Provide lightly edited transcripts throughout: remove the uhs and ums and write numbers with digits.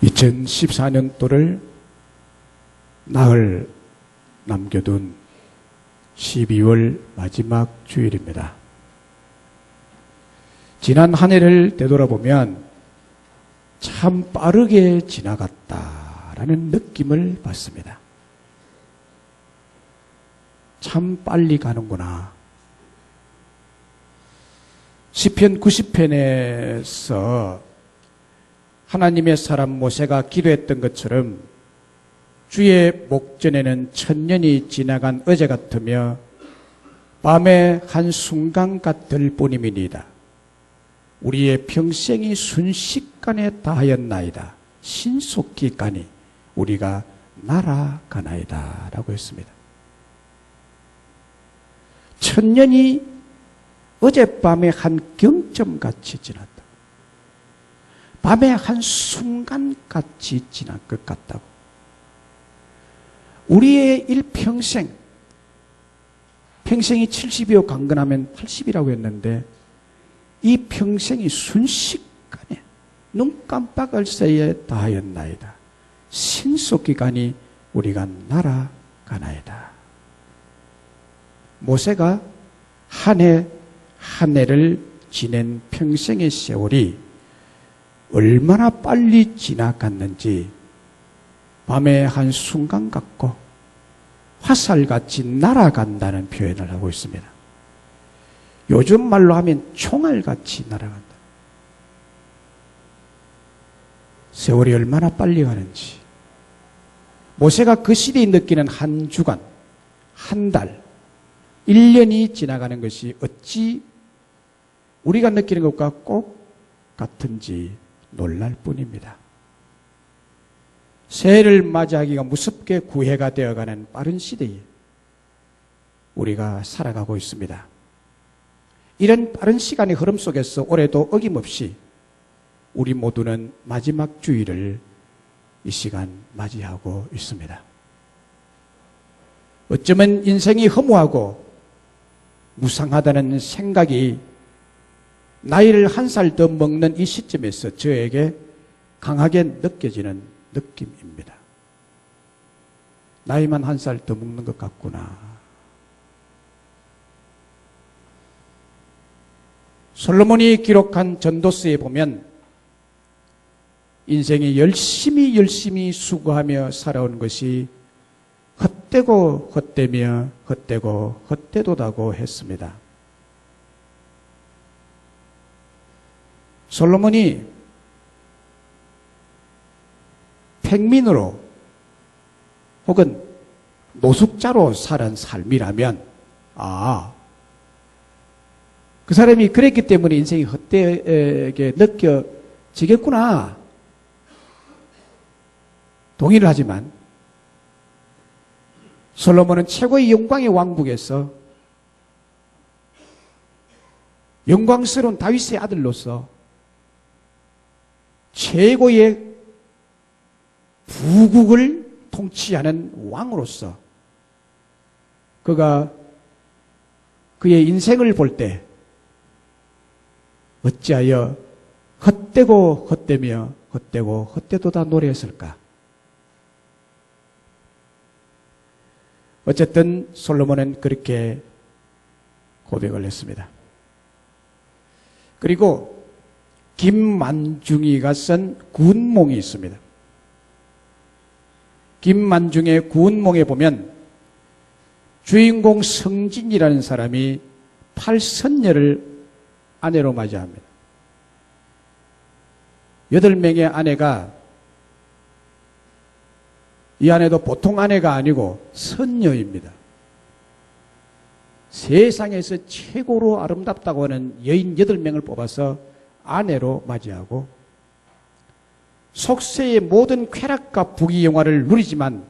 2014년도를 나흘 남겨둔 12월 마지막 주일입니다. 지난 한 해를 되돌아보면 참 빠르게 지나갔다라는 느낌을 받습니다. 참 빨리 가는구나. 시편 90편에서 하나님의 사람 모세가 기도했던 것처럼 주의 목전에는 천년이 지나간 어제 같으며 밤의 한순간 같을 뿐임이니이다. 우리의 평생이 순식간에 다하였나이다. 신속히 가니 우리가 날아가나이다 라고 했습니다. 천년이 어젯밤의 한 경점같이 지났다. 밤의 한 순간같이 지난 것 같다고. 우리의 일평생, 평생이 70이요 강건하면 80이라고 했는데 이 평생이 순식간에 눈 깜빡할 새에 다하였나이다. 신속히 가니 우리가 날아가나이다. 모세가 한 해 한 해를 지낸 평생의 세월이 얼마나 빨리 지나갔는지 밤의 한 순간 같고 화살같이 날아간다는 표현을 하고 있습니다. 요즘 말로 하면 총알같이 날아간다. 세월이 얼마나 빨리 가는지. 모세가 그 시대에 느끼는 한 주간, 한 달, 1년이 지나가는 것이 어찌 우리가 느끼는 것과 꼭 같은지 놀랄 뿐입니다. 새해를 맞이하기가 무섭게 구해가 되어가는 빠른 시대에 우리가 살아가고 있습니다. 이런 빠른 시간의 흐름 속에서 올해도 어김없이 우리 모두는 마지막 주일을 이 시간 맞이하고 있습니다. 어쩌면 인생이 허무하고 무상하다는 생각이 나이를 한 살 더 먹는 이 시점에서 저에게 강하게 느껴지는 느낌입니다. 나이만 한 살 더 먹는 것 같구나. 솔로몬이 기록한 전도서에 보면 인생이 열심히 수고하며 살아온 것이 헛되고 헛되며 헛되고 헛되도다고 했습니다. 솔로몬이 평민으로 혹은 노숙자로 살은 삶이라면 그 사람이 그랬기 때문에 인생이 헛되게 느껴지겠구나. 동의를 하지만 솔로몬은 최고의 영광의 왕국에서 영광스러운 다윗의 아들로서 최고의 부국을 통치하는 왕으로서 그가 그의 인생을 볼 때 어찌하여 헛되고 헛되며 헛되고 헛되도다 노래했을까? 어쨌든 솔로몬은 그렇게 고백을 했습니다. 그리고 김만중이가 쓴 구운몽이 있습니다. 김만중의 구운몽에 보면 주인공 성진이라는 사람이 8선녀를 아내로 맞이합니다. 8명의 아내가 이 아내도 보통 아내가 아니고 선녀입니다. 세상에서 최고로 아름답다고 하는 여인 8명을 뽑아서 아내로 맞이하고 속세의 모든 쾌락과 부귀영화를 누리지만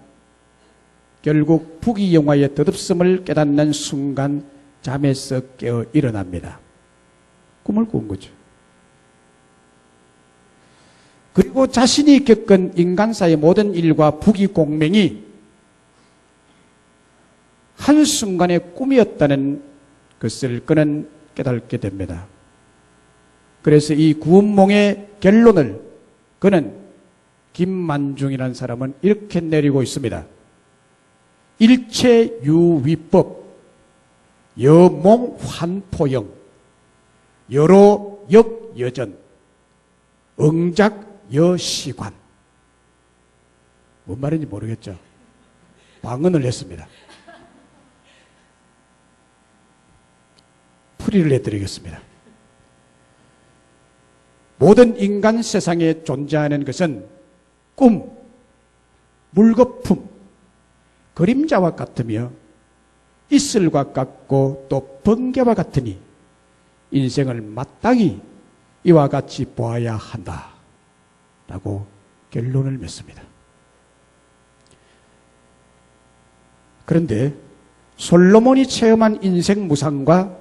결국 부귀영화의 덧없음을 깨닫는 순간 잠에서 깨어 일어납니다. 꿈을 꾼 거죠. 그리고 자신이 겪은 인간사의 모든 일과 부귀공명이 한순간의 꿈이었다는 것을 그는 깨닫게 됩니다. 그래서 이 구운몽의 결론을 그는 김만중이라는 사람은 이렇게 내리고 있습니다. 일체유위법, 여몽환포영, 여로역여전, 응작여시관. 뭔 말인지 모르겠죠. 방언을 했습니다. 풀이를 해드리겠습니다. 모든 인간 세상에 존재하는 것은 꿈, 물거품, 그림자와 같으며 이슬과 같고 또 번개와 같으니 인생을 마땅히 이와 같이 보아야 한다 라고 결론을 맺습니다. 그런데 솔로몬이 체험한 인생 무상과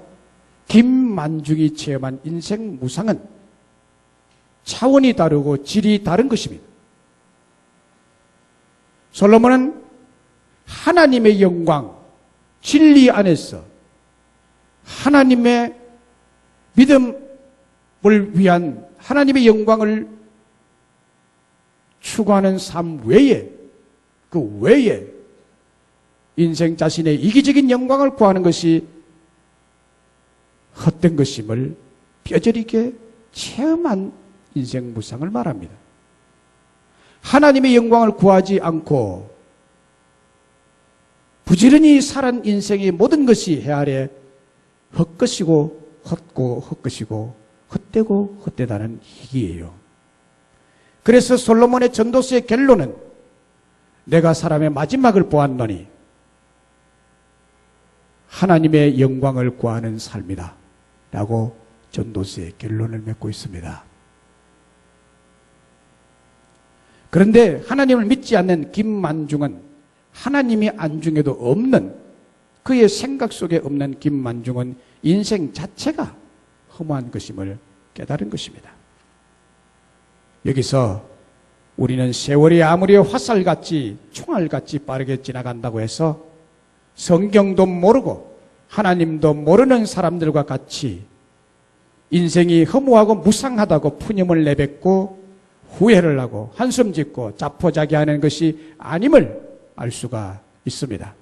김만중이 체험한 인생 무상은 차원이 다르고 질이 다른 것입니다. 솔로몬은 하나님의 영광, 진리 안에서 하나님의 믿음을 위한 하나님의 영광을 추구하는 삶 외에, 그 외에 인생 자신의 이기적인 영광을 구하는 것이 헛된 것임을 뼈저리게 체험한 인생 무상을 말합니다. 하나님의 영광을 구하지 않고 부지런히 살은 인생의 모든 것이 해 아래 헛것이고 헛고 헛것이고 헛되고 헛되다는 얘기예요. 그래서 솔로몬의 전도서의 결론은 내가 사람의 마지막을 보았노니 하나님의 영광을 구하는 삶이다 라고 전도서의 결론을 맺고 있습니다. 그런데 하나님을 믿지 않는 김만중은 하나님이 안중에도 없는, 그의 생각 속에 없는 김만중은 인생 자체가 허무한 것임을 깨달은 것입니다. 여기서 우리는 세월이 아무리 화살같이 총알같이 빠르게 지나간다고 해서 성경도 모르고 하나님도 모르는 사람들과 같이 인생이 허무하고 무상하다고 푸념을 내뱉고 후회를 하고 한숨 짓고 자포자기하는 것이 아님을 알 수가 있습니다.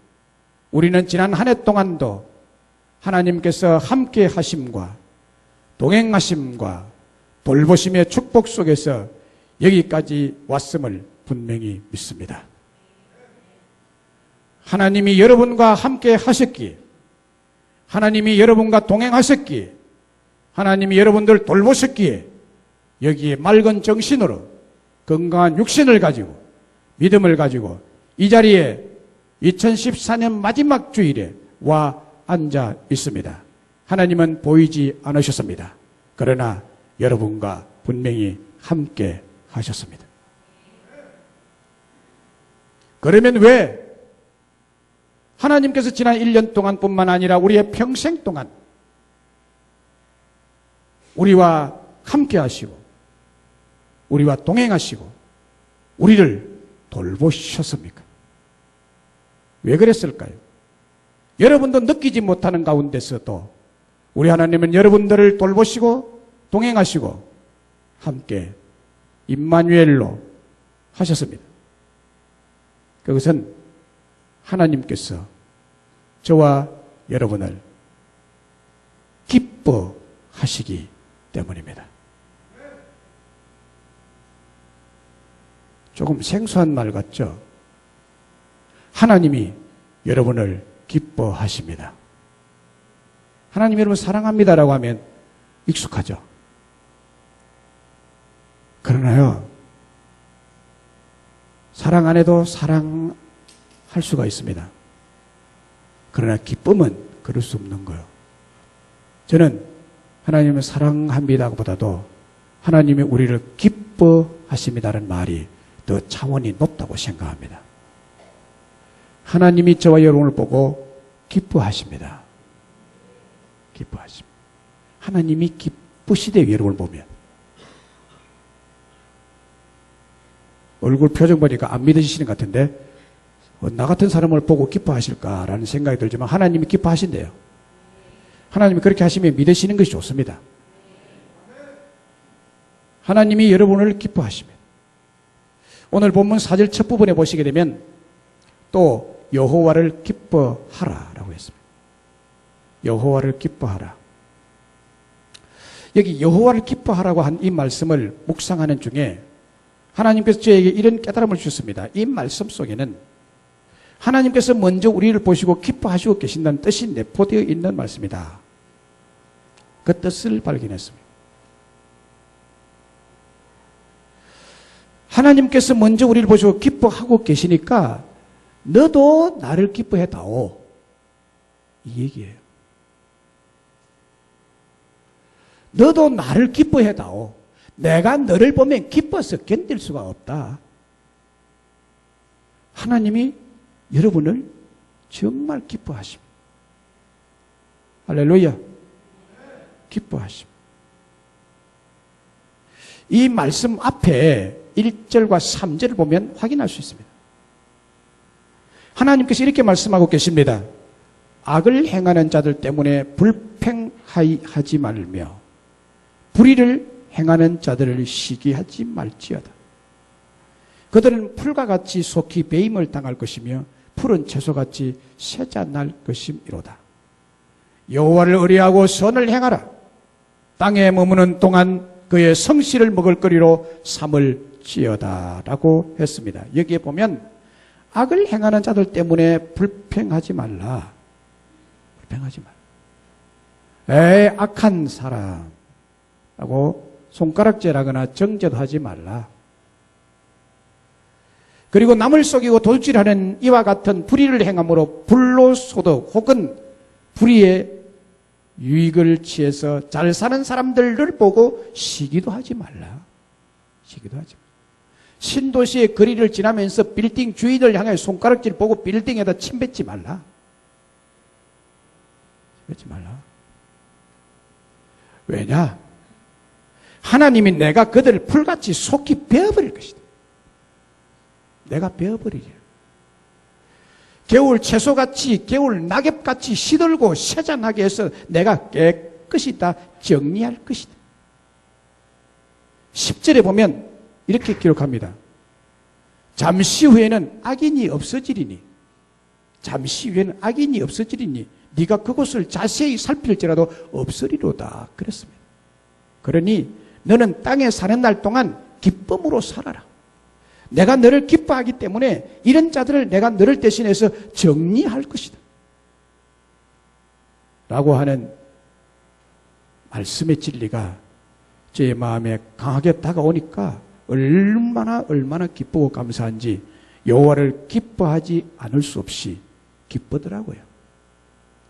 우리는 지난 한 해 동안도 하나님께서 함께 하심과 동행하심과 돌보심의 축복 속에서 여기까지 왔음을 분명히 믿습니다. 하나님이 여러분과 함께 하셨기에, 하나님이 여러분과 동행하셨기에, 하나님이 여러분들 돌보셨기에 여기에 맑은 정신으로 건강한 육신을 가지고 믿음을 가지고 이 자리에 2014년 마지막 주일에 와 앉아 있습니다. 하나님은 보이지 않으셨습니다. 그러나 여러분과 분명히 함께 하셨습니다. 그러면 왜 하나님께서 지난 1년 동안뿐만 아니라 우리의 평생 동안 우리와 함께 하시고 우리와 동행하시고 우리를 돌보셨습니까? 왜 그랬을까요? 여러분도 느끼지 못하는 가운데서도 우리 하나님은 여러분들을 돌보시고 동행하시고 함께 임마누엘로 하셨습니다. 그것은 하나님께서 저와 여러분을 기뻐하시기 때문입니다. 조금 생소한 말 같죠? 하나님이 여러분을 기뻐하십니다. 하나님 여러분 사랑합니다라고 하면 익숙하죠? 그러나요, 사랑 안 해도 사랑할 수가 있습니다. 그러나 기쁨은 그럴 수 없는 거예요. 저는 하나님을 사랑합니다 보다도 하나님이 우리를 기뻐하십니다라는 말이 더 차원이 높다고 생각합니다. 하나님이 저와 여러분을 보고 기뻐하십니다. 기뻐하십니다. 하나님이 기쁘시대요, 여러분을 보면. 얼굴 표정 보니까 안 믿으시는 것 같은데 나 같은 사람을 보고 기뻐하실까라는 생각이 들지만 하나님이 기뻐하신대요. 하나님이 그렇게 하시면 믿으시는 것이 좋습니다. 하나님이 여러분을 기뻐하십니다. 오늘 본문 4절 첫 부분에 보시게 되면 또 여호와를 기뻐하라라고 했습니다. 여호와를 기뻐하라. 여기 여호와를 기뻐하라고 한 이 말씀을 묵상하는 중에 하나님께서 저에게 이런 깨달음을 주셨습니다. 이 말씀 속에는 하나님께서 먼저 우리를 보시고 기뻐하시고 계신다는 뜻이 내포되어 있는 말씀이다. 그 뜻을 발견했습니다. 하나님께서 먼저 우리를 보시고 기뻐하고 계시니까 너도 나를 기뻐해다오. 이 얘기예요. 너도 나를 기뻐해다오. 내가 너를 보면 기뻐서 견딜 수가 없다. 하나님이 여러분을 정말 기뻐하십니다. 할렐루야. 기뻐하십니다. 이 말씀 앞에 1절과 3절을 보면 확인할 수 있습니다. 하나님께서 이렇게 말씀하고 계십니다. 악을 행하는 자들 때문에 불평하지 말며 불의를 행하는 자들을 시기하지 말지어다. 그들은 풀과 같이 속히 배임을 당할 것이며 푸른 채소같이 쇠잔날 것이미로다. 여호와를 의뢰하고 선을 행하라. 땅에 머무는 동안 그의 성실을 먹을 거리로 삼을지어다 라고 했습니다. 여기에 보면 악을 행하는 자들 때문에 불평하지 말라. 불평하지 말라. 에이, 악한 사람 라고 손가락질하거나 정죄도 하지 말라. 그리고 남을 속이고 도둑질하는 이와 같은 불의를 행함으로 불로소득 혹은 불의의 유익을 취해서 잘 사는 사람들을 보고 시기도 하지 말라. 시기도 하지 말라. 신도시의 거리를 지나면서 빌딩 주인을 향해 손가락질 보고 빌딩에다 침 뱉지 말라. 뱉지 말라. 왜냐? 하나님이 내가 그들을 풀같이 속히 베어버릴 것이다. 내가 베어버리려. 겨울 채소같이 겨울 낙엽같이 시들고 쇠잔하게 해서 내가 깨끗이 다 정리할 것이다. 10절에 보면 이렇게 기록합니다. 잠시 후에는 악인이 없어지리니 잠시 후에는 악인이 없어지리니 네가 그곳을 자세히 살필지라도 없으리로다. 그랬습니다. 그러니 너는 땅에 사는 날 동안 기쁨으로 살아라. 내가 너를 기뻐하기 때문에 이런 자들을 내가 너를 대신해서 정리할 것이다. 라고 하는 말씀의 진리가 제 마음에 강하게 다가오니까 얼마나 기쁘고 감사한지 여호와를 기뻐하지 않을 수 없이 기쁘더라고요.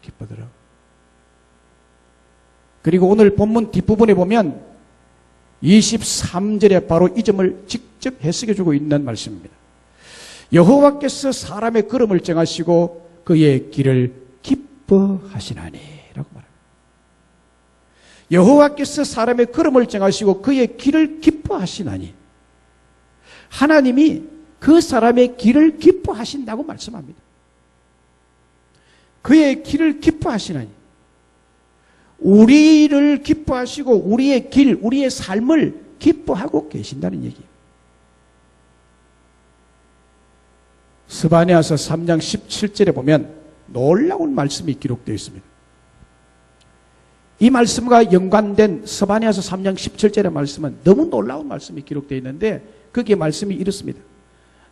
기쁘더라고요. 그리고 오늘 본문 뒷부분에 보면 23절에 바로 이 점을 직접 해석해주고 있는 말씀입니다. 여호와께서 사람의 걸음을 정하시고 그의 길을 기뻐하시나니 라고 말합니다. 여호와께서 사람의 걸음을 정하시고 그의 길을 기뻐하시나니 하나님이 그 사람의 길을 기뻐하신다고 말씀합니다. 그의 길을 기뻐하시나니 우리를 기뻐하시고 우리의 길, 우리의 삶을 기뻐하고 계신다는 얘기예요. 스바냐서 3장 17절에 보면 놀라운 말씀이 기록되어 있습니다. 이 말씀과 연관된 스바냐서 3장 17절의 말씀은 너무 놀라운 말씀이 기록되어 있는데 거기에 말씀이 이렇습니다.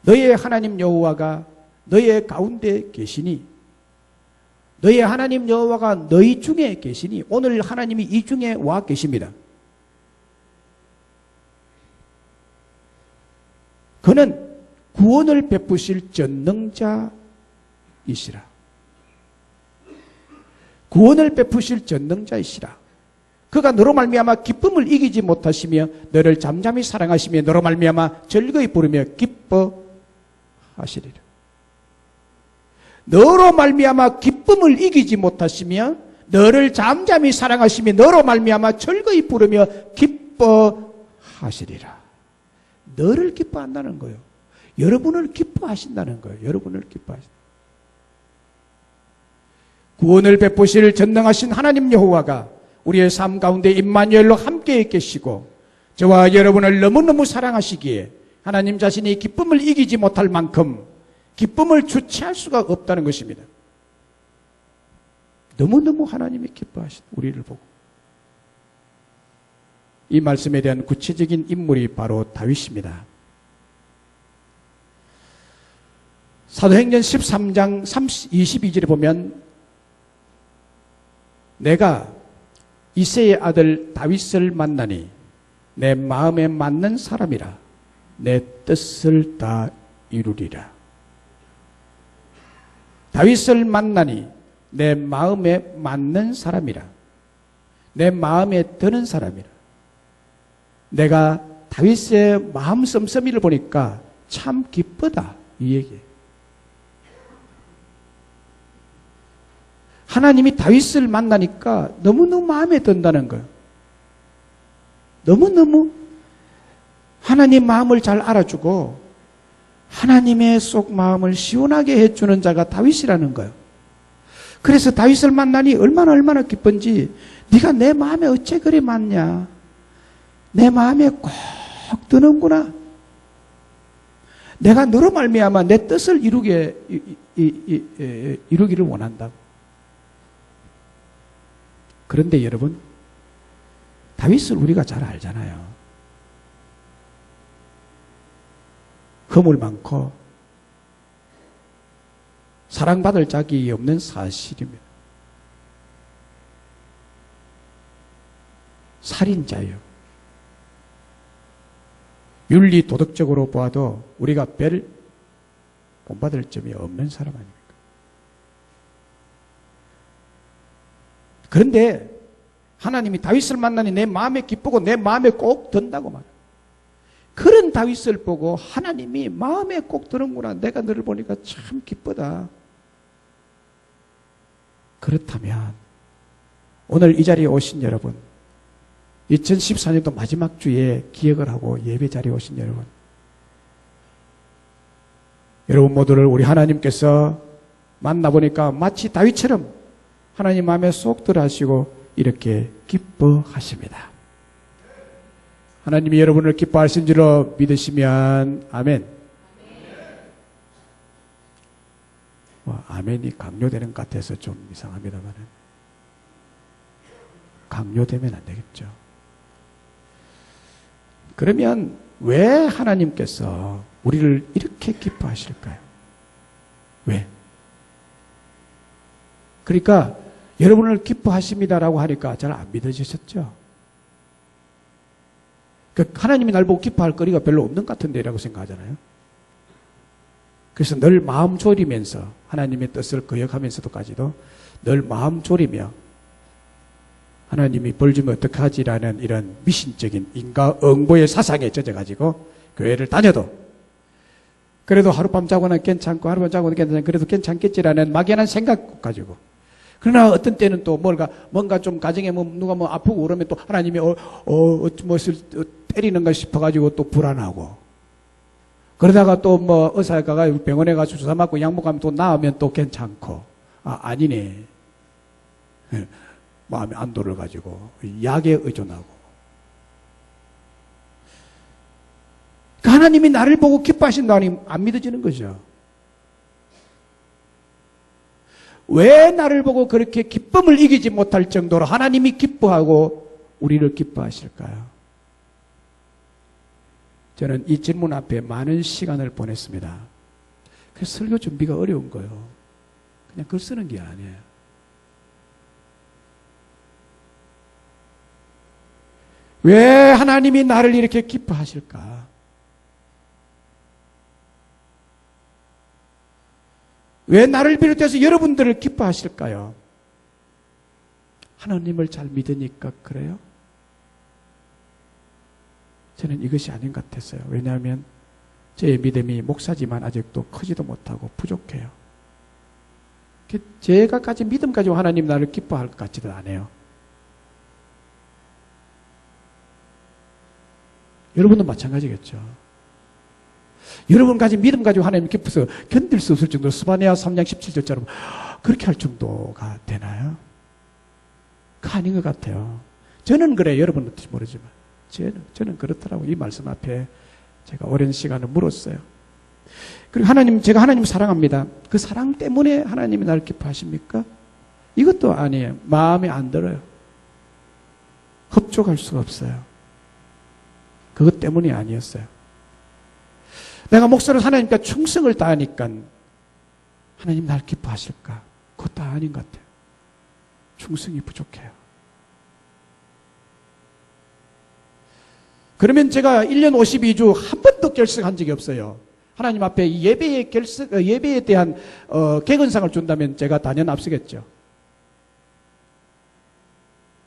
너의 하나님 여호와가 너의 가운데 계시니 너의 하나님 여호와가 너희 중에 계시니 오늘 하나님이 이 중에 와 계십니다. 그는 구원을 베푸실 전능자이시라. 구원을 베푸실 전능자이시라. 그가 너로 말미암아 기쁨을 이기지 못하시며 너를 잠잠히 사랑하시며 너로 말미암아 즐거이 부르며 기뻐하시리라. 너로 말미암아 기쁨을 이기지 못하시며 너를 잠잠히 사랑하시며 너로 말미암아 즐거이 부르며 기뻐하시리라. 너를 기뻐한다는 거예요. 여러분을 기뻐하신다는 거예요. 여러분을 기뻐하신다. 구원을 베푸실 전능하신 하나님 여호와가 우리의 삶 가운데 임마누엘로 함께 계시고 저와 여러분을 너무너무 사랑하시기에 하나님 자신이 기쁨을 이기지 못할 만큼 기쁨을 주체할 수가 없다는 것입니다. 너무너무 하나님이 기뻐하신 우리를 보고 이 말씀에 대한 구체적인 인물이 바로 다윗입니다. 사도행전 13장 22절에 보면 내가 이새의 아들 다윗을 만나니 내 마음에 맞는 사람이라 내 뜻을 다 이루리라. 다윗을 만나니 내 마음에 맞는 사람이라 내 마음에 드는 사람이라. 내가 다윗의 마음 씀씀이를 보니까 참 기쁘다 이 얘기예요. 하나님이 다윗을 만나니까 너무너무 마음에 든다는 거예요. 너무너무 하나님 마음을 잘 알아주고 하나님의 속 마음을 시원하게 해주는 자가 다윗이라는 거예요. 그래서 다윗을 만나니 얼마나 기쁜지 네가 내 마음에 어째 그리 맞냐. 내 마음에 꼭 드는구나. 내가 너로 말미암아 내 뜻을 이루기를 원한다고. 그런데 여러분, 다윗을 우리가 잘 알잖아요. 허물 많고 사랑받을 자격이 없는 사실입니다. 살인자예요. 윤리 도덕적으로 보아도 우리가 별 본받을 점이 없는 사람 아닙니까? 그런데 하나님이 다윗을 만나니 내 마음에 기쁘고 내 마음에 꼭 든다고 말해요. 그런 다윗을 보고 하나님이 마음에 꼭 드는구나. 내가 너를 보니까 참 기쁘다. 그렇다면 오늘 이 자리에 오신 여러분, 2014년도 마지막 주에 기억을 하고 예배 자리에 오신 여러분 모두를 우리 하나님께서 만나보니까 마치 다윗처럼 하나님 마음에 쏙 들어하시고 이렇게 기뻐하십니다. 하나님이 여러분을 기뻐하신 줄로 믿으시면 아멘. 아멘이 강요되는 것 같아서 좀 이상합니다만 강요되면 안 되겠죠. 그러면 왜 하나님께서 우리를 이렇게 기뻐하실까요? 왜? 그러니까 여러분을 기뻐하십니다라고 하니까 잘 안 믿어지셨죠? 하나님이 날 보고 기뻐할 거리가 별로 없는 것 같은데라고 생각하잖아요. 그래서 늘 마음 졸이면서 하나님의 뜻을 거역하면서도까지도 늘 마음 졸이며 하나님이 벌 주면 어떡하지라는 이런 미신적인 인과응보의 사상에 젖어가지고 교회를 다녀도 그래도 하룻밤 자고는 괜찮고 하룻밤 자고는 괜찮고 그래도 괜찮겠지라는 막연한 생각 가지고 그러나 어떤 때는 또 뭔가 좀 가정에 누가 아프고 그러면 또 하나님이 무엇을 때리는가 싶어가지고 또 불안하고 그러다가 또 의사에 가가 병원에 가서 주사 맞고 약 먹으면 또 나으면 또 괜찮고 아니네. 마음의 안도를 가지고 약에 의존하고 하나님이 나를 보고 기뻐하신다니 안 믿어지는 거죠. 왜 나를 보고 그렇게 기쁨을 이기지 못할 정도로 하나님이 기뻐하고 우리를 기뻐하실까요? 저는 이 질문 앞에 많은 시간을 보냈습니다. 그래서 설교 준비가 어려운 거예요. 그냥 글 쓰는 게 아니에요. 왜 하나님이 나를 이렇게 기뻐하실까? 왜 나를 비롯해서 여러분들을 기뻐하실까요? 하나님을 잘 믿으니까 그래요? 저는 이것이 아닌 것 같았어요. 왜냐하면 제 믿음이 목사지만 아직도 크지도 못하고 부족해요. 제가 가진 믿음 가지고 하나님 나를 기뻐할 것 같지도 않아요. 여러분도 마찬가지겠죠. 여러분 가진 믿음 가지고 하나님 기뻐서 견딜 수 없을 정도로 스바냐 3장 17절처럼 그렇게 할 정도가 되나요? 그거 아닌 것 같아요. 저는 그래요. 여러분은 어떨지 모르지만 저는 그렇더라고요. 이 말씀 앞에 제가 오랜 시간을 물었어요. 그리고 하나님, 제가 하나님 사랑합니다. 그 사랑 때문에 하나님이 나를 기뻐하십니까? 이것도 아니에요. 마음에 안 들어요. 흡족할 수가 없어요. 그것 때문이 아니었어요. 내가 목사로 하나님께 충성을 다하니까 하나님 날 기뻐하실까? 그것도 아닌 것 같아요. 충성이 부족해요. 그러면 제가 1년 52주 한 번도 결석한 적이 없어요. 하나님 앞에 예배에 대한 객언상을 준다면 제가 단연 앞서겠죠.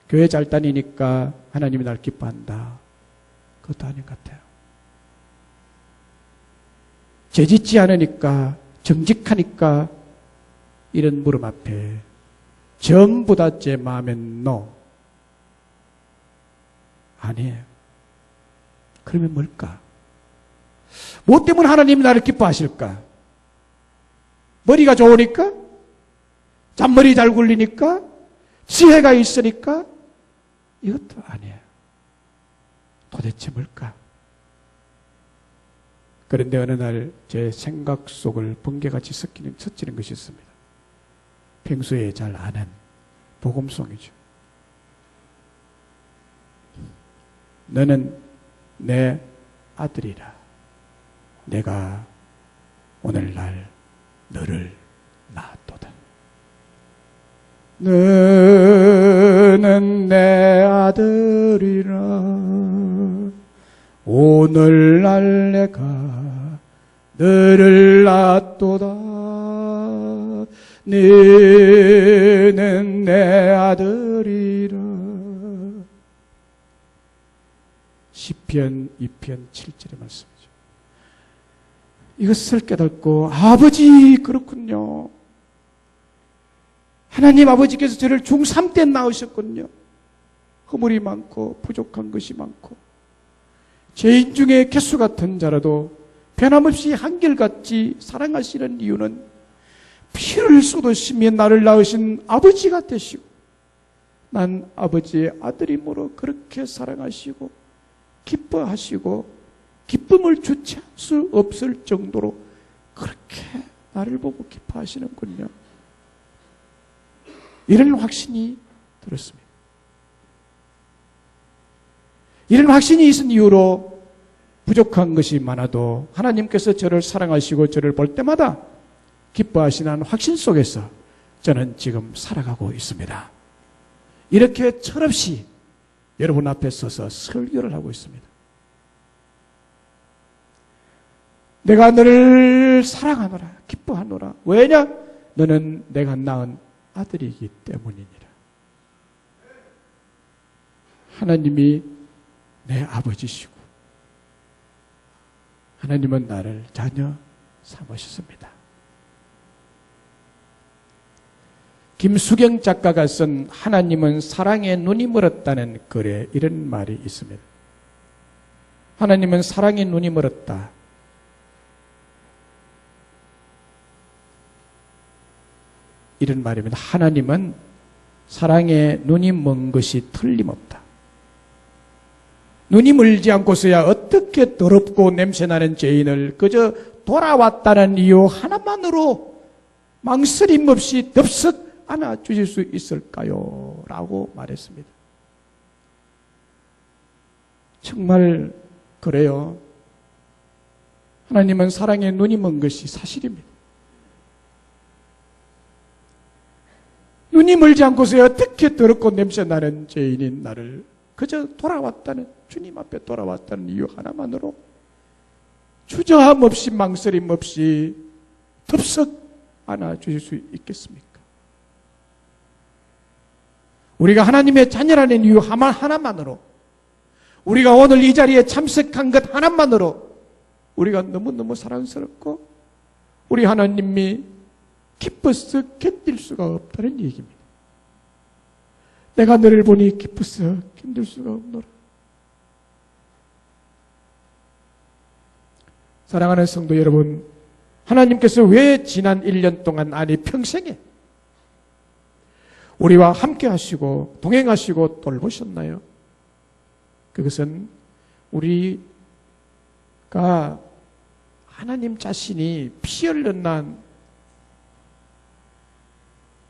교회 잘 다니니까 하나님이 날 기뻐한다. 그것도 아닌 것 같아요. 죄짓지 않으니까, 정직하니까 이런 물음 앞에 전부 다 제 마음엔 no. 아니에요. 그러면 뭘까? 무엇 때문에 하나님이 나를 기뻐하실까? 머리가 좋으니까? 잔머리 잘 굴리니까? 지혜가 있으니까? 이것도 아니에요. 도대체 뭘까? 그런데 어느 날 제 생각 속을 번개같이 스치는 것이 있습니다. 평소에 잘 아는 복음송이죠. 너는 내 아들이라. 내가 오늘날 너를 낳았도다. 너는 내 아들이라. 오늘날 내가 너를 낳았도다. 너는 내 아들이라. 시편 2편 7절의 말씀이죠. 이것을 깨닫고 아버지 그렇군요. 하나님 아버지께서 저를 중3 때 낳으셨군요. 허물이 많고 부족한 것이 많고 죄인 중에 개수 같은 자라도 변함없이 한결같이 사랑하시는 이유는 피를 쏟으시며 나를 낳으신 아버지가 되시고 난 아버지의 아들이므로 그렇게 사랑하시고 기뻐하시고 기쁨을 주체할 수 없을 정도로 그렇게 나를 보고 기뻐하시는군요. 이런 확신이 들었습니다. 이런 확신이 있은 이유로 부족한 것이 많아도 하나님께서 저를 사랑하시고 저를 볼 때마다 기뻐하시는 확신 속에서 저는 지금 살아가고 있습니다. 이렇게 철없이 여러분 앞에 서서 설교를 하고 있습니다. 내가 너를 사랑하노라, 기뻐하노라. 왜냐? 너는 내가 낳은 아들이기 때문이니라. 하나님이 내 아버지시고 하나님은 나를 자녀 삼으셨습니다. 김수경 작가가 쓴 하나님은 사랑에 눈이 멀었다는 글에 이런 말이 있습니다. 하나님은 사랑에 눈이 멀었다. 이런 말입니다. 하나님은 사랑에 눈이 먼 것이 틀림없다. 눈이 멀지 않고서야 어떻게 더럽고 냄새나는 죄인을 그저 돌아왔다는 이유 하나만으로 망설임 없이 덥석 안아주실 수 있을까요? 라고 말했습니다. 정말 그래요. 하나님은 사랑에 눈이 먼 것이 사실입니다. 눈이 멀지 않고서야 어떻게 더럽고 냄새나는 죄인인 나를 그저 돌아왔다는, 주님 앞에 돌아왔다는 이유 하나만으로 주저함 없이 망설임 없이 덥석 안아주실 수 있겠습니까? 우리가 하나님의 자녀라는 이유 하나만으로, 우리가 오늘 이 자리에 참석한 것 하나만으로 우리가 너무너무 사랑스럽고 우리 하나님이 기뻐서 견딜 수가 없다는 얘기입니다. 내가 너를 보니 기뻐서 견딜 수가 없노라. 사랑하는 성도 여러분, 하나님께서 왜 지난 1년 동안, 아니 평생에 우리와 함께 하시고 동행하시고 돌보셨나요? 그것은 우리가 하나님 자신이 피 흘려 난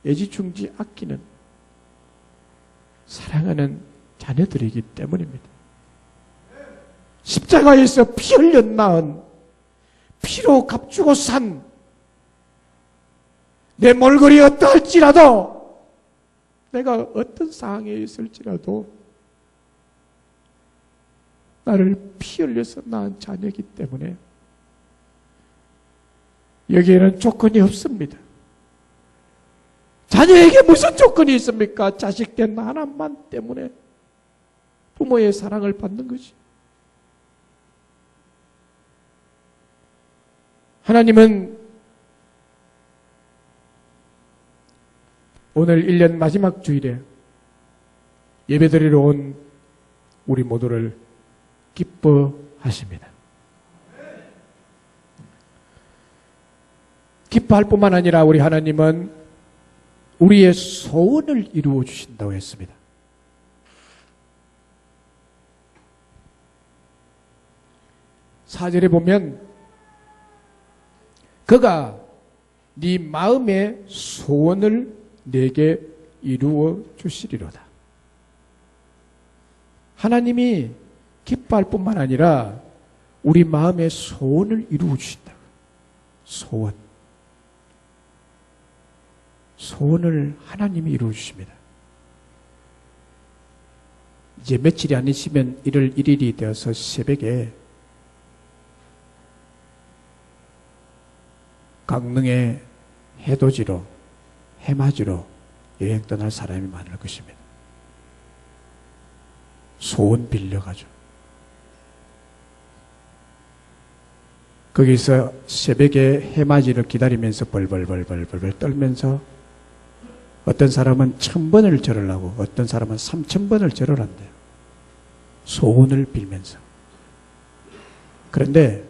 애지중지 아끼는 사랑하는 자녀들이기 때문입니다. 십자가에서 피 흘려 낳은 피로 값주고 산 내 몰골이 어떠할지라도 내가 어떤 상황에 있을지라도 나를 피 흘려서 낳은 자녀이기 때문에 여기에는 조건이 없습니다. 자녀에게 무슨 조건이 있습니까? 자식된 하나만 때문에 부모의 사랑을 받는 것이. 하나님은 오늘 1년 마지막 주일에 예배드리러 온 우리 모두를 기뻐하십니다. 기뻐할 뿐만 아니라 우리 하나님은 우리의 소원을 이루어 주신다고 했습니다. 사절에 보면 그가 네 마음의 소원을 내게 이루어 주시리로다. 하나님이 기뻐할 뿐만 아니라 우리 마음의 소원을 이루어 주신다. 소원. 소원을 하나님이 이루어 주십니다. 이제 며칠이 안 있으면 1월 1일이 되어서 새벽에 강릉의 해돋이로 해맞이로 여행 떠날 사람이 많을 것입니다. 소원 빌려가지고 거기서 새벽에 해맞이를 기다리면서 벌벌 떨면서 어떤 사람은 1000번을 절하려고 어떤 사람은 3000번을 절하란대요. 소원을 빌면서. 그런데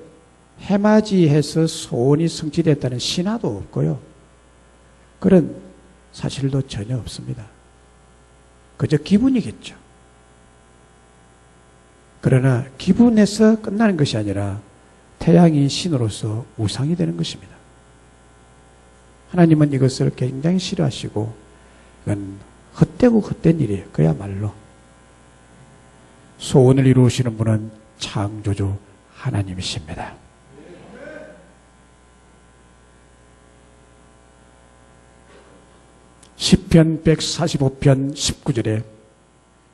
해맞이해서 소원이 성취됐다는 신화도 없고요. 그런 사실도 전혀 없습니다. 그저 기분이겠죠. 그러나 기분에서 끝나는 것이 아니라 태양이 신으로서 우상이 되는 것입니다. 하나님은 이것을 굉장히 싫어하시고 이건 헛되고 헛된 일이에요. 그야말로 소원을 이루시는 분은 창조주 하나님이십니다. 시편 145편 19절에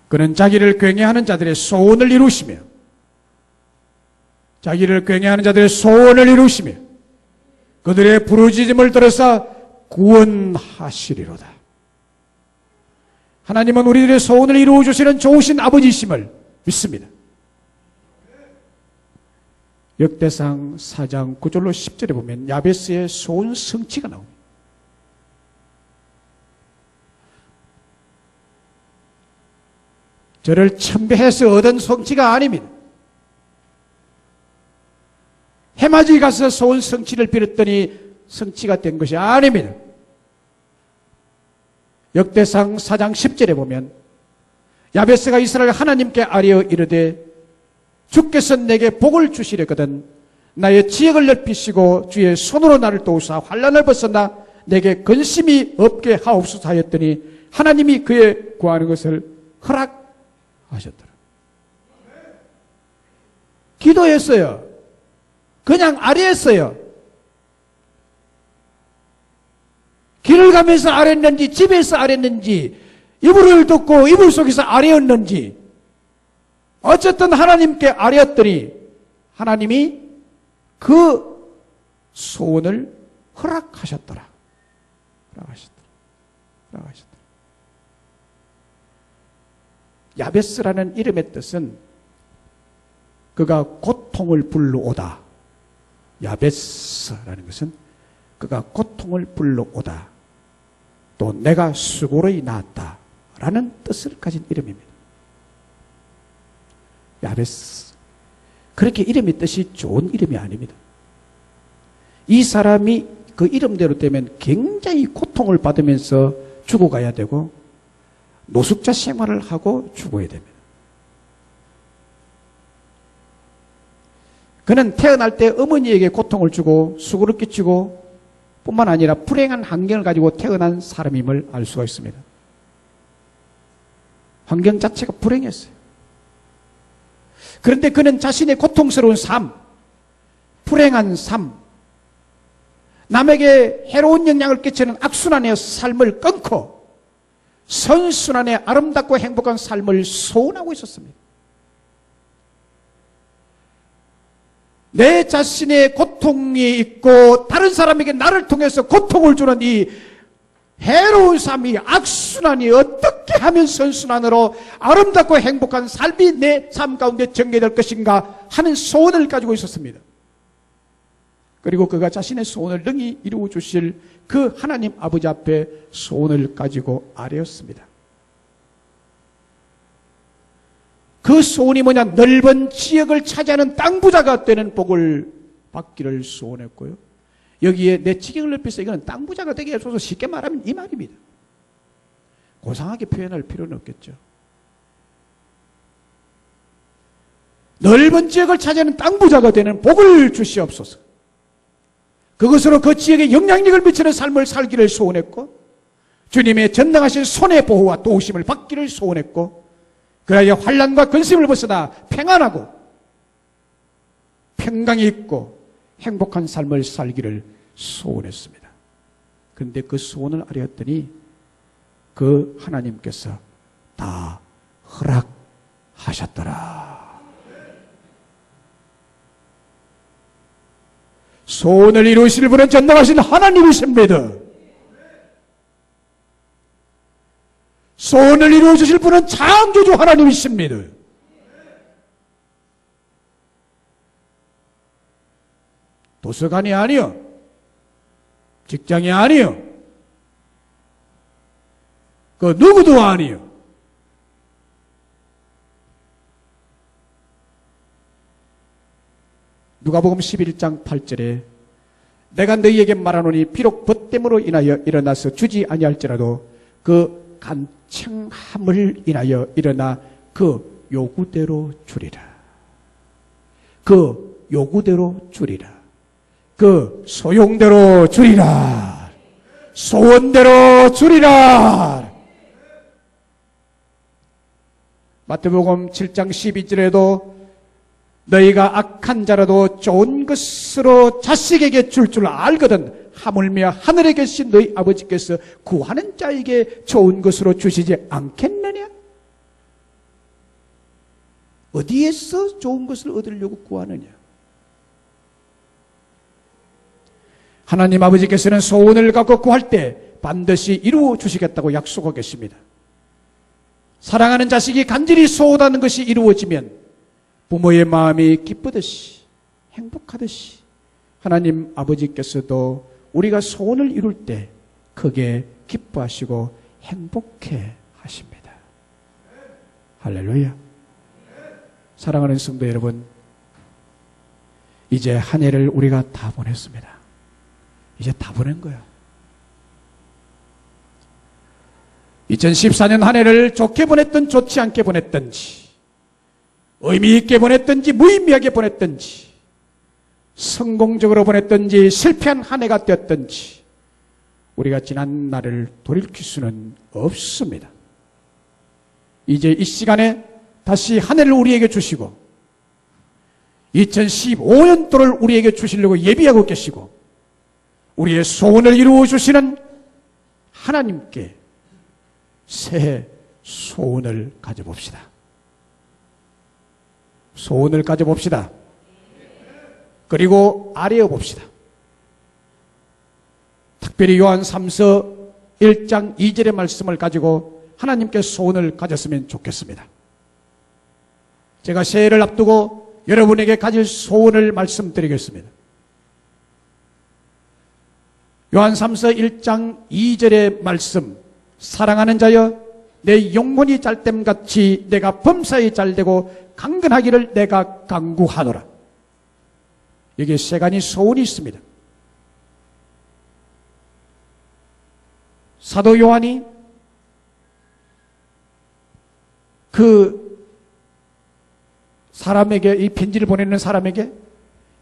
그는 자기를 경외하는 자들의 소원을 이루시며 자기를 경외하는 자들의 소원을 이루시며 그들의 부르짖음을 들어서 구원하시리로다. 하나님은 우리들의 소원을 이루어 주시는 좋으신 아버지이심을 믿습니다. 역대상 4장 9절로 10절에 보면 야베스의 소원 성취가 나옵니다. 저를 첨배해서 얻은 성취가 아닙니다. 해맞이 가서 소원 성취를 빌었더니 성취가 된 것이 아닙니다. 역대상 4장 10절에 보면 야베스가 이스라엘 하나님께 아뢰어 이르되 주께서 내게 복을 주시려거든 나의 지역을 넓히시고 주의 손으로 나를 도우사 환난을 벗어나 내게 근심이 없게 하옵소서 하였더니 하나님이 그의 구하는 것을 허락하셨더라. 기도했어요. 그냥 아뢰었어요. 길을 가면서 아뢰었는지 집에서 아뢰었는지 이불을 덮고 이불 속에서 아뢰었는지 어쨌든 하나님께 아뢰었더니 하나님이 그 소원을 허락하셨더라. 허락하셨더라. 야베스라는 이름의 뜻은 그가 고통을 불러오다. 야베스라는 것은 그가 고통을 불러오다. 또 내가 수고로이 나았다. 라는 뜻을 가진 이름입니다. 야베스. 그렇게 이름의 뜻이 좋은 이름이 아닙니다. 이 사람이 그 이름대로 되면 굉장히 고통을 받으면서 죽어가야 되고 노숙자 생활을 하고 죽어야 됩니다. 그는 태어날 때 어머니에게 고통을 주고 수고를 끼치고 뿐만 아니라 불행한 환경을 가지고 태어난 사람임을 알 수가 있습니다. 환경 자체가 불행했어요. 그런데 그는 자신의 고통스러운 삶, 불행한 삶, 남에게 해로운 영향을 끼치는 악순환의 삶을 끊고 선순환의 아름답고 행복한 삶을 소원하고 있었습니다. 내 자신의 고통이 있고 다른 사람에게 나를 통해서 고통을 주는 이 해로운 삶이 악순환이 어떻게 하면 선순환으로 아름답고 행복한 삶이 내 삶 가운데 전개될 것인가 하는 소원을 가지고 있었습니다. 그리고 그가 자신의 소원을 능히 이루어 주실 그 하나님 아버지 앞에 소원을 가지고 아뢰었습니다. 그 소원이 뭐냐? 넓은 지역을 차지하는 땅 부자가 되는 복을 받기를 소원했고요. 여기에 내 지경을 넓혀서 이거는 땅 부자가 되게 해줘서 쉽게 말하면 이 말입니다. 고상하게 표현할 필요는 없겠죠. 넓은 지역을 차지하는 땅 부자가 되는 복을 주시옵소서. 그것으로 그 지역에 영향력을 미치는 삶을 살기를 소원했고 주님의 전능하신 손의 보호와 도우심을 받기를 소원했고 그래야 환난과 근심을 벗어나 평안하고 평강이 있고 행복한 삶을 살기를 소원했습니다. 그런데 그 소원을 아뢰었더니 그 하나님께서 다 허락하셨더라. 소원을 이루실 분은 전능하신 하나님이십니다. 소원을 이루어주실 분은 창조주 하나님이십니다. 도서관이 아니요, 직장이 아니요, 그 누구도 아니요. 누가복음 11장 8절에 내가 너희에게 말하노니 비록 벗됨으로 인하여 일어나서 주지 아니할지라도 그 간청함을 인하여 일어나 그 요구대로 주리라. 그 요구대로 주리라. 그 소용대로 주리라. 소원대로 주리라. 마태복음 7장 12절에도 너희가 악한 자라도 좋은 것으로 자식에게 줄 줄 알거든 하물며 하늘에 계신 너희 아버지께서 구하는 자에게 좋은 것으로 주시지 않겠느냐? 어디에서 좋은 것을 얻으려고 구하느냐? 하나님 아버지께서는 소원을 갖고 구할 때 반드시 이루어 주시겠다고 약속하고 계십니다. 사랑하는 자식이 간절히 소원하는 것이 이루어지면 부모의 마음이 기쁘듯이 행복하듯이 하나님 아버지께서도 우리가 소원을 이룰 때 크게 기뻐하시고 행복해 하십니다. 할렐루야. 사랑하는 성도 여러분, 이제 한 해를 우리가 다 보냈습니다. 이제 다 보낸 거예요. 2014년 한 해를 좋게 보냈든 좋지 않게 보냈든지 의미 있게 보냈든지 무의미하게 보냈든지 성공적으로 보냈든지 실패한 한 해가 되었든지 우리가 지난 날을 돌이킬 수는 없습니다. 이제 이 시간에 다시 한 해를 우리에게 주시고 2015년도를 우리에게 주시려고 예비하고 계시고 우리의 소원을 이루어 주시는 하나님께 새해 소원을 가져봅시다. 소원을 가져봅시다. 그리고 아뢰어 봅시다. 특별히 요한 3서 1장 2절의 말씀을 가지고 하나님께 소원을 가졌으면 좋겠습니다. 제가 새해를 앞두고 여러분에게 가질 소원을 말씀드리겠습니다. 요한 3서 1장 2절의 말씀, 사랑하는 자여 내 영혼이 잘됨같이 내가 범사에 잘되고 강건하기를 내가 간구하노라. 여기에 세 가지 소원이 있습니다. 사도 요한이 그 사람에게, 이 편지를 보내는 사람에게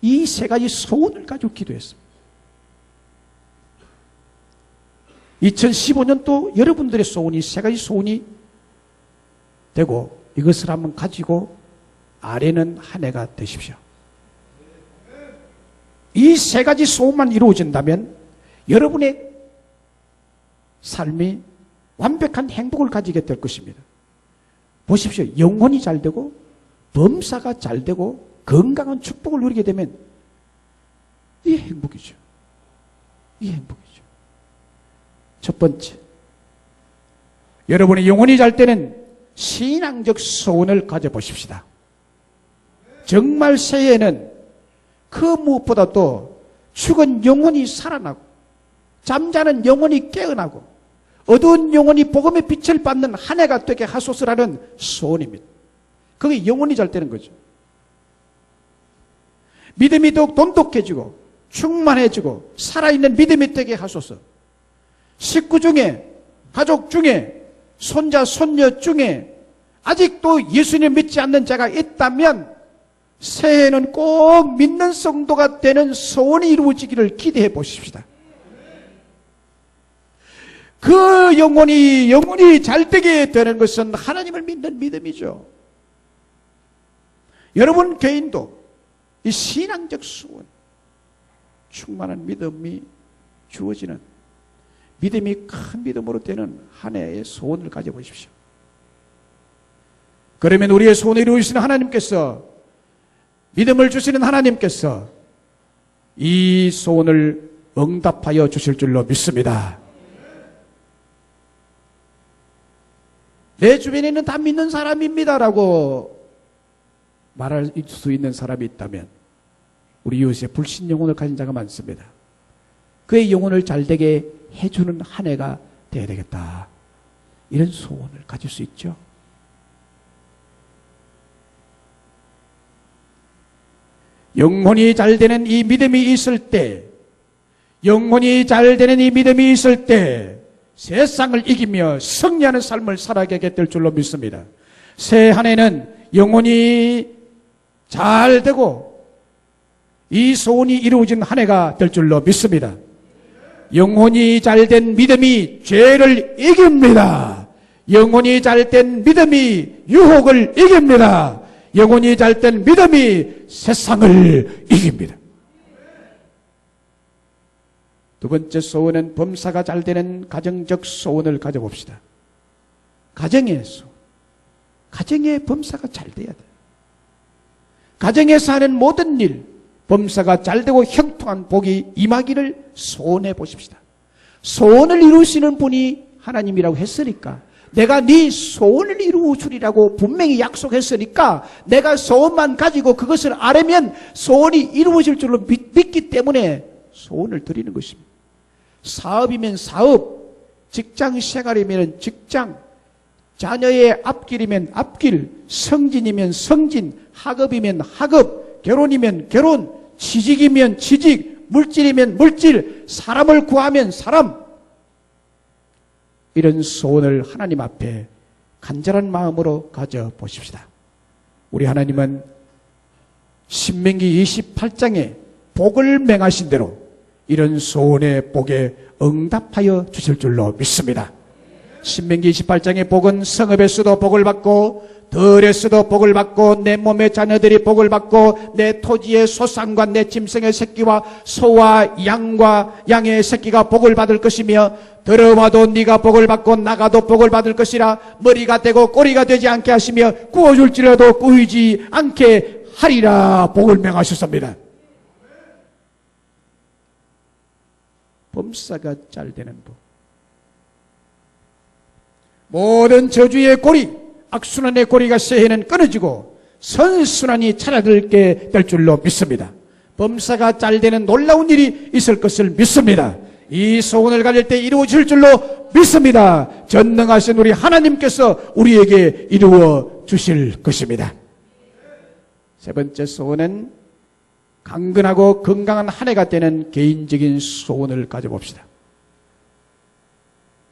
이 세 가지 소원을 가지고 기도했습니다. 2015년도 여러분들의 소원이 세 가지 소원이 되고 이것을 한번 가지고 아뢰는 한 해가 되십시오. 이 세 가지 소원만 이루어진다면 여러분의 삶이 완벽한 행복을 가지게 될 것입니다. 보십시오. 영혼이 잘 되고 범사가 잘 되고 건강한 축복을 누리게 되면 이 행복이죠. 이 행복이죠. 첫 번째, 여러분의 영혼이 잘 때는 신앙적 소원을 가져보십시다. 정말 새해에는 그 무엇보다도 죽은 영혼이 살아나고 잠자는 영혼이 깨어나고 어두운 영혼이 복음의 빛을 받는 한 해가 되게 하소서라는 소원입니다. 그게 영혼이 잘 되는 거죠. 믿음이 더욱 돈독해지고 충만해지고 살아있는 믿음이 되게 하소서. 식구 중에, 가족 중에, 손자, 손녀 중에 아직도 예수님 믿지 않는 자가 있다면 새해에는 꼭 믿는 성도가 되는 소원이 이루어지기를 기대해 보십시다. 그 영혼이 잘 되게 되는 것은 하나님을 믿는 믿음이죠. 여러분 개인도 이 신앙적 소원, 충만한 믿음이 주어지는 믿음이 큰 믿음으로 되는 한 해의 소원을 가져보십시오. 그러면 우리의 소원을 이루시는 하나님께서, 믿음을 주시는 하나님께서 이 소원을 응답하여 주실 줄로 믿습니다. 내 주변에 있는 다 믿는 사람입니다라고 말할 수 있는 사람이 있다면 우리 이웃에 불신 영혼을 가진 자가 많습니다. 그의 영혼을 잘되게 해주는 한 해가 되어야 되겠다. 이런 소원을 가질 수 있죠. 영혼이 잘 되는 이 믿음이 있을 때, 영혼이 잘 되는 이 믿음이 있을 때 세상을 이기며 승리하는 삶을 살아가게 될 줄로 믿습니다. 새 한 해는 영혼이 잘 되고 이 소원이 이루어진 한 해가 될 줄로 믿습니다. 영혼이 잘된 믿음이 죄를 이깁니다. 영혼이 잘된 믿음이 유혹을 이깁니다. 영혼이 잘된 믿음이 세상을 이깁니다. 두 번째 소원은 범사가 잘 되는 가정적 소원을 가져봅시다. 가정의 소원. 가정의 범사가 잘 돼야 돼요. 가정에서 하는 모든 일, 범사가 잘 되고 형통한 복이 임하기를 소원해 보십시다. 소원을 이루시는 분이 하나님이라고 했으니까, 내가 네 소원을 이루어 주리라고 분명히 약속했으니까 내가 소원만 가지고 그것을 아뢰면 소원이 이루어질 줄로 믿기 때문에 소원을 드리는 것입니다. 사업이면 사업, 직장 생활이면 직장, 자녀의 앞길이면 앞길, 성진이면 성진, 학업이면 학업, 결혼이면 결혼, 취직이면 취직, 물질이면 물질, 사람을 구하면 사람. 이런 소원을 하나님 앞에 간절한 마음으로 가져보십시다. 우리 하나님은 신명기 28장에 복을 맹하신 대로 이런 소원의 복에 응답하여 주실 줄로 믿습니다. 신명기 28장의 복은 성읍에서도 복을 받고 들에서도 복을 받고 내 몸의 자녀들이 복을 받고 내 토지의 소산과 내 짐승의 새끼와 소와 양과 양의 새끼가 복을 받을 것이며 들어와도 네가 복을 받고 나가도 복을 받을 것이라 머리가 되고 꼬리가 되지 않게 하시며 구워줄지라도 구이지 않게 하리라 복을 명하셨습니다. 범사가 잘 되는 복. 모든 저주의 고리, 악순환의 고리가 새해는 끊어지고 선순환이 찾아들게 될 줄로 믿습니다. 범사가 잘 되는 놀라운 일이 있을 것을 믿습니다. 이 소원을 가질 때 이루어질 줄로 믿습니다. 전능하신 우리 하나님께서 우리에게 이루어 주실 것입니다. 세 번째 소원은 강건하고 건강한 한 해가 되는 개인적인 소원을 가져봅시다.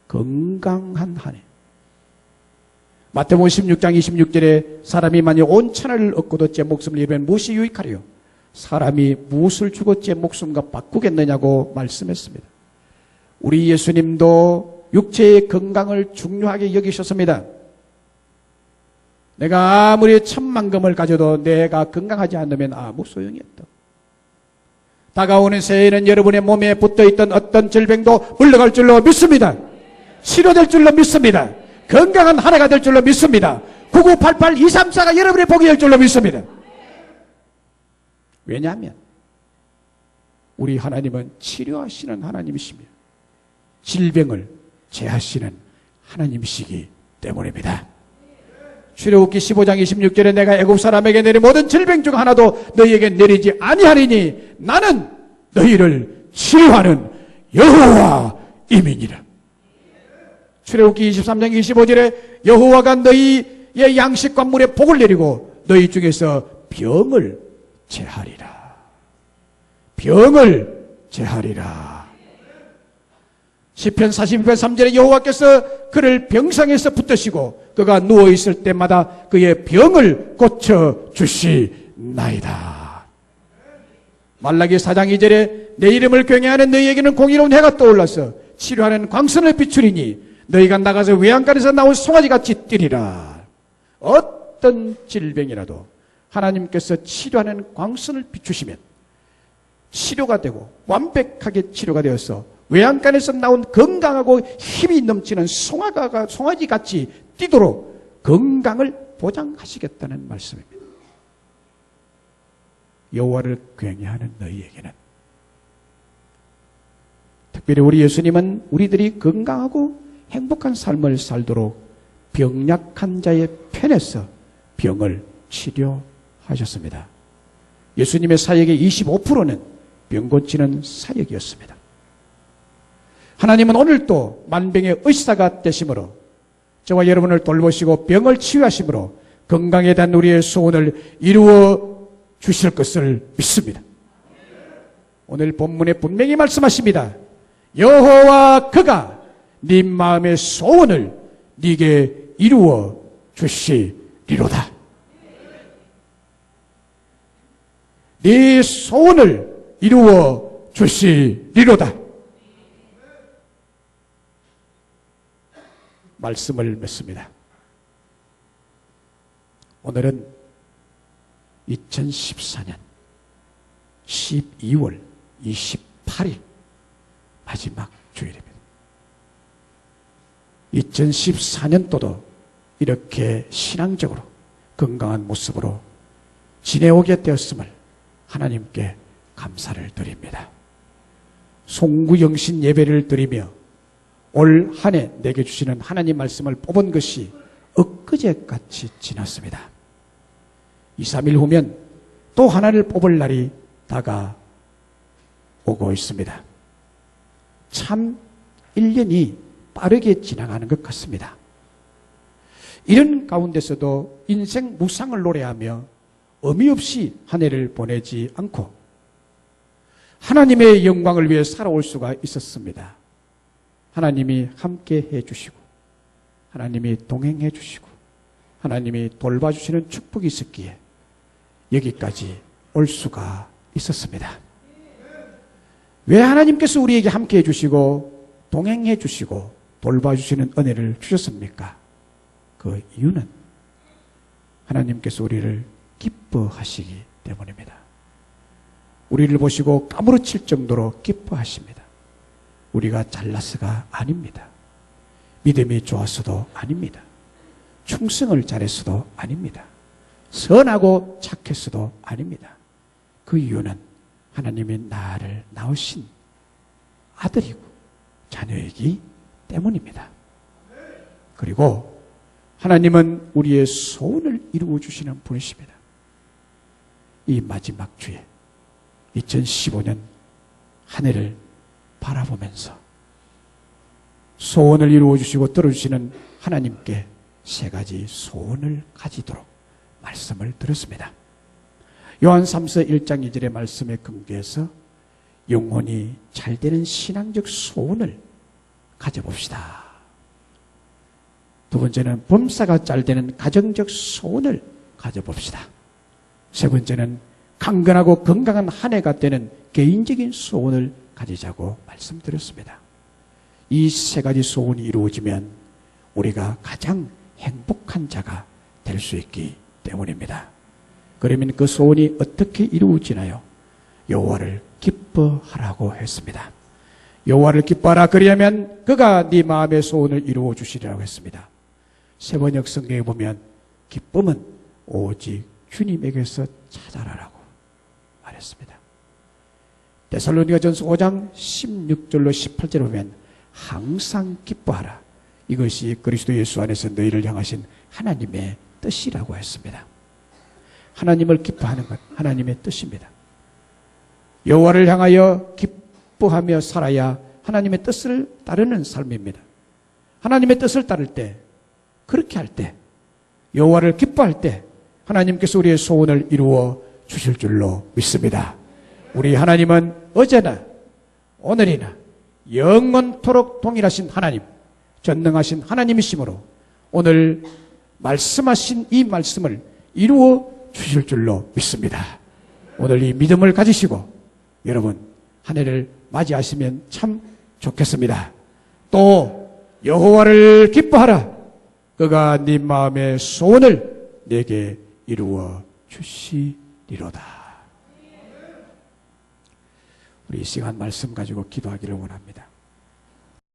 건강한 한 해. 마태복음 16장 26절에 사람이 만약 온 천하를 얻고도 제 목숨을 잃으면 무엇이 유익하리요? 사람이 무엇을 주고 제 목숨과 바꾸겠느냐고 말씀했습니다. 우리 예수님도 육체의 건강을 중요하게 여기셨습니다. 내가 아무리 천만금을 가져도 내가 건강하지 않으면 아무 소용이 없다. 다가오는 새해에는 여러분의 몸에 붙어있던 어떤 질병도 물러갈 줄로 믿습니다. 치료될 줄로 믿습니다. 건강한 한 해가 될 줄로 믿습니다. 9988234가 여러분의 복이 될 줄로 믿습니다. 왜냐하면 우리 하나님은 치료하시는 하나님이십니다. 질병을 제하시는 하나님이시기 때문입니다. 출애굽기 15장 26절에 내가 애굽 사람에게 내린 모든 질병 중 하나도 너희에게 내리지 아니하리니 나는 너희를 치료하는 여호와임이니라. 출애굽기 23장 25절에 여호와가 너희의 양식과 물에 복을 내리고 너희 중에서 병을 제하리라. 병을 제하리라. 시편 42편 3절에 여호와께서 그를 병상에서 붙드시고 그가 누워있을 때마다 그의 병을 고쳐주시나이다. 말라기 4장 2절에 내 이름을 경외하는 너희에게는 공의로운 해가 떠올라서 치료하는 광선을 비추리니 너희가 나가서 외양간에서 나온 송아지같이 뛰리라. 어떤 질병이라도 하나님께서 치료하는 광선을 비추시면 치료가 되고 완벽하게 치료가 되어서 외양간에서 나온 건강하고 힘이 넘치는 송아지같이 뛰도록 건강을 보장하시겠다는 말씀입니다. 여호와를 경외하는 너희에게는, 특별히 우리 예수님은 우리들이 건강하고 행복한 삶을 살도록 병약한 자의 편에서 병을 치료하셨습니다. 예수님의 사역의 25%는 병 고치는 사역이었습니다. 하나님은 오늘도 만병의 의사가 되심으로 저와 여러분을 돌보시고 병을 치유하심으로 건강에 대한 우리의 소원을 이루어 주실 것을 믿습니다. 오늘 본문에 분명히 말씀하십니다. 여호와 그가 네 마음의 소원을 네게 이루어 주시리로다. 네 소원을 이루어 주시리로다. 말씀을 맺습니다. 오늘은 2014년 12월 28일 마지막 주일입니다. 2014년도도 이렇게 신앙적으로 건강한 모습으로 지내오게 되었음을 하나님께 감사를 드립니다. 송구영신 예배를 드리며 올 한 해 내게 주시는 하나님 말씀을 뽑은 것이 엊그제같이 지났습니다. 2, 3일 후면 또 하나를 뽑을 날이 다가오고 있습니다. 참 1년이 빠르게 지나가는 것 같습니다. 이런 가운데서도 인생 무상을 노래하며 의미 없이 한 해를 보내지 않고 하나님의 영광을 위해 살아올 수가 있었습니다. 하나님이 함께 해주시고 하나님이 동행해 주시고 하나님이 돌봐주시는 축복이 있었기에 여기까지 올 수가 있었습니다. 왜 하나님께서 우리에게 함께 해주시고 동행해 주시고 돌봐주시는 은혜를 주셨습니까? 그 이유는 하나님께서 우리를 기뻐하시기 때문입니다. 우리를 보시고 까무러칠 정도로 기뻐하십니다. 우리가 잘나서가 아닙니다. 믿음이 좋았어도 아닙니다. 충성을 잘했어도 아닙니다. 선하고 착했어도 아닙니다. 그 이유는 하나님이 나를 낳으신 아들이고 자녀이기 때문입니다. 그리고 하나님은 우리의 소원을 이루어 주시는 분이십니다. 이 마지막 주에 2015년 한 해를 바라보면서 소원을 이루어 주시고 들어주시는 하나님께 세 가지 소원을 가지도록 말씀을 드렸습니다. 요한 3서 1장 2절의 말씀에 근거해서 영혼이 잘되는 신앙적 소원을 가져봅시다. 두 번째는 범사가 잘되는 가정적 소원을 가져봅시다. 세 번째는 강건하고 건강한 한 해가 되는 개인적인 소원을 가지자고 말씀드렸습니다. 이 세 가지 소원이 이루어지면 우리가 가장 행복한 자가 될 수 있기 때문입니다. 그러면 그 소원이 어떻게 이루어지나요? 여호와를 기뻐하라고 했습니다. 여호와를 기뻐하라. 그리하면 그가 네 마음의 소원을 이루어 주시리라고 했습니다. 세번역 성경에 보면 기쁨은 오직 주님에게서 찾아라라고 말했습니다. 데살로니가전서 5장 16절로 18절에 보면 항상 기뻐하라. 이것이 그리스도 예수 안에서 너희를 향하신 하나님의 뜻이라고 했습니다. 하나님을 기뻐하는 것, 하나님의 뜻입니다. 여호와를 향하여 기뻐하며 살아야 하나님의 뜻을 따르는 삶입니다. 하나님의 뜻을 따를 때, 그렇게 할 때, 여호와를 기뻐할 때 하나님께서 우리의 소원을 이루어 주실 줄로 믿습니다. 우리 하나님은 어제나 오늘이나 영원토록 동일하신 하나님, 전능하신 하나님이시므로 오늘 말씀하신 이 말씀을 이루어 주실 줄로 믿습니다. 오늘 이 믿음을 가지시고 여러분 한 해를 맞이하시면 참 좋겠습니다. 또 여호와를 기뻐하라. 그가 네 마음의 소원을 내게 이루어 주시리로다. 우리 이 시간 말씀 가지고 기도하기를 원합니다.